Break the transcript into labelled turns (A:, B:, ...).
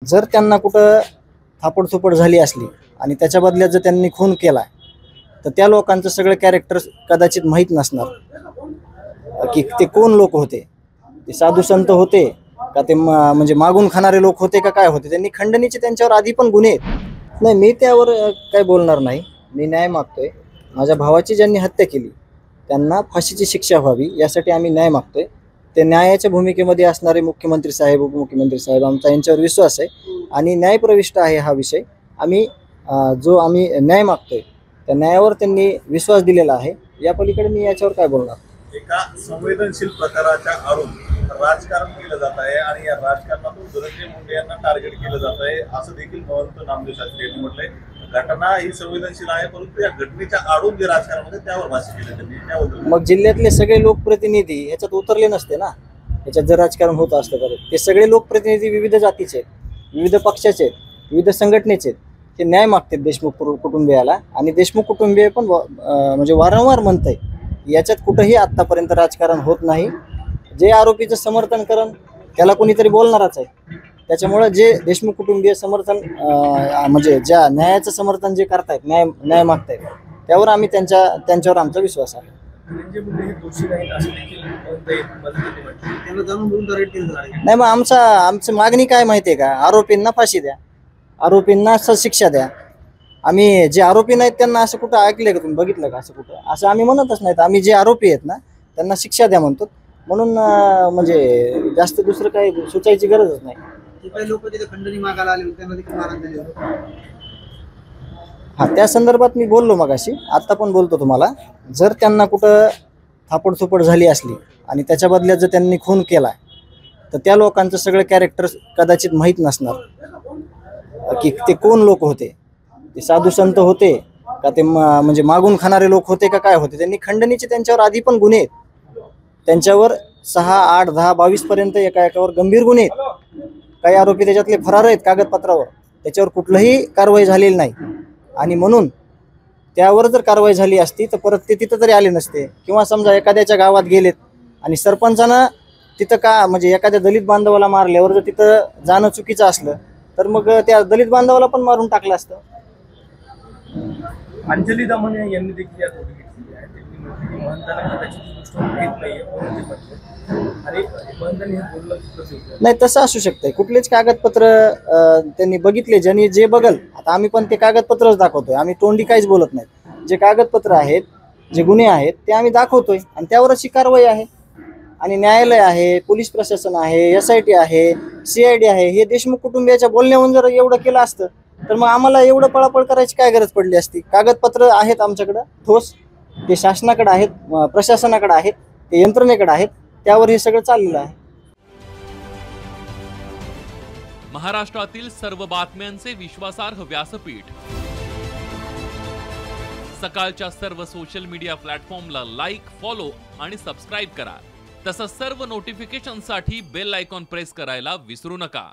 A: जर त्यांना कुठं थापडथोपड झाली असली आणि त्याच्या बदल्यात जर त्यांनी खून केला तर त्या लोकांचं सगळं कॅरेक्टर कदाचित माहीत नसणार की ते कोण लोक होते, ते साधू संत होते का ते म्हणजे मागून खाणारे लोक होते का काय होते. त्यांनी खंडणीचे त्यांच्यावर आधी पण गुन्हे आहेत. नाही, मी त्यावर काय बोलणार नाही. मी न्याय मागतोय. माझ्या भावाची ज्यांनी हत्या केली त्यांना फाशीची शिक्षा व्हावी यासाठी आम्ही न्याय मागतोय. ते न्यायाच्या भूमिकेमध्ये असणारे मुख्यमंत्री साहेब, उपमुख्यमंत्री साहेब, आमचा यांच्यावर विश्वास आहे आणि न्यायप्रविष्ट आहे हा विषय. आम्ही जो आम्ही न्याय मागतोय त्या न्यायावर त्यांनी विश्वास दिलेला आहे. या पलीकडे मी याच्यावर काय बोलणार.
B: एका संवेदनशील प्रकाराच्या आडून राजकारण केलं जात आहे आणि या राजकारणातून धनंजय मुंडे यांना टार्गेट केलं जात आहे असं देखील महंत नामदेव शास्त्री यांनी म्हटलंय. घटना ही संवेदनशील आहे परंतु या घटनेच्या आडून जे राजकारण होते त्यावर भाष्य केलं त्यांनी. त्याबद्दल
A: मग जिल्ह्यातले सगळे लोकप्रतिनिधी ह्याच्यात उतरले नसते ना. ह्याच्यात जर राजकारण होत असतं तर ते सगळे लोकप्रतिनिधी विविध जातीचे आहेत, विविध पक्षाचे आहेत, विविध संघटनेचे आहेत. ते न्याय मागतात देशमुख कुटुंबियाला आणि देशमुख कुटुंबीय पण म्हणजे वारंवार म्हणत आहे याच्यात कुठंही आत्तापर्यंत राजकारण होत नाही. जे आरोपीचं समर्थन करण त्याला कोणीतरी बोलणारच आहे. त्याच्यामुळं जे देशमुख कुटुंबीय समर्थन म्हणजे ज्या न्यायाचं समर्थन जे करतायत, न्याय मागतायत त्यावर आम्ही त्यांच्यावर आमचा विश्वास आहे. नाही, मग आमची मागणी काय माहिती आहे का, आरोपींना फाशी द्या, आरोपींना शिक्षा द्या. आम्ही जे आरोपी नाहीत त्यांना असं कुठं ऐकलंय का तुम्ही, बघितलं का असं कुठं? असं आम्ही म्हणतच नाहीत. आम्ही जे आरोपी आहेत ना त्यांना शिक्षा द्या म्हणतो. म्हणून म्हणजे जास्त दुसरं काही सुचायची गरजच नाही.
C: काही लोक तिथे खंडणी मागायला आले होते, त्यांना देखील मारहाण झाली होती.
A: हा, त्या संदर्भात मी बोललो मगाशी, आता पण बोलतो तुम्हाला. जर त्यांना कुठं थापडथोपड झाली असली आणि त्याच्या बदल्यात जर त्यांनी खून केला तर त्या लोकांचं सगळं कॅरेक्टर कदाचित माहीत नसणार की ते कोण लोक होते, ते साधू संत होते का ते म्हणजे मागून खाणारे लोक होते का काय होते. त्यांनी खंडणीचे त्यांच्यावर आधी पण गुन्हे आहेत. त्यांच्यावर 6, 8, 10, 22 पर्यंत एकावर गंभीर गुन्हे आहेत. काही आरोपी त्याच्यातले फरार आहेत कागदपत्रावर, त्याच्यावर कुठलंही कारवाई झालेली नाही. आणि म्हणून त्यावर जर कारवाई झाली असती तर परत ते तिथं तरी आले नसते. किंवा समजा एखाद्याच्या गावात गेलेत आणि सरपंचानं तिथं का म्हणजे एखाद्या दलित बांधवाला मारल्यावर जर तिथं जाणं चुकीचं असलं तर मग त्या दलित बांधवाला पण मारून टाकलं असतं.
C: अंजली दमने यांनी देखील या गोष्टी घेतलेली आहे. त्यांनी म्हटलं की महंतांना त्याची गोष्ट माहीत नाहीये आणि महंतांनी हे बोललं
A: नाही, तसं असू शकतंय. कुठलेच कागदपत्र त्यांनी बघितले, ज्यांनी जे बघल. आता आम्ही पण ते कागदपत्रच दाखवतोय, आम्ही तोंडी काहीच बोलत नाही. जे कागदपत्र आहेत, जे गुन्हे आहेत ते आम्ही दाखवतोय आणि त्यावरच ही कारवाई आहे. आणि न्यायालय आहे, पोलीस प्रशासन आहे, SIT आहे, CID आहे. हे देशमुख कुटुंबियाच्या बोलण्यावरून जर एवढं केलं असतं तर मग आम्हाला एवढं पळापळ करायची काय गरज पडली असती. कागदपत्र आहेत आमच्याकडं ठोस, ते शासनाकडे आहेत, प्रशासनाकडे आहेत, ते यंत्रणेकडे आहेत. त्यावर हे सगळं चाललेलं आहे.
D: महाराष्ट्रातील सर्व बातम्यांचे विश्वासार्ह व्यासपीठ, सकाळच्या सर्व सोशल मीडिया प्लॅटफॉर्मला लाईक, फॉलो आणि सबस्क्राईब करा. तसंच सर्व नोटिफिकेशनसाठी बेल आयकॉन प्रेस करायला विसरू नका.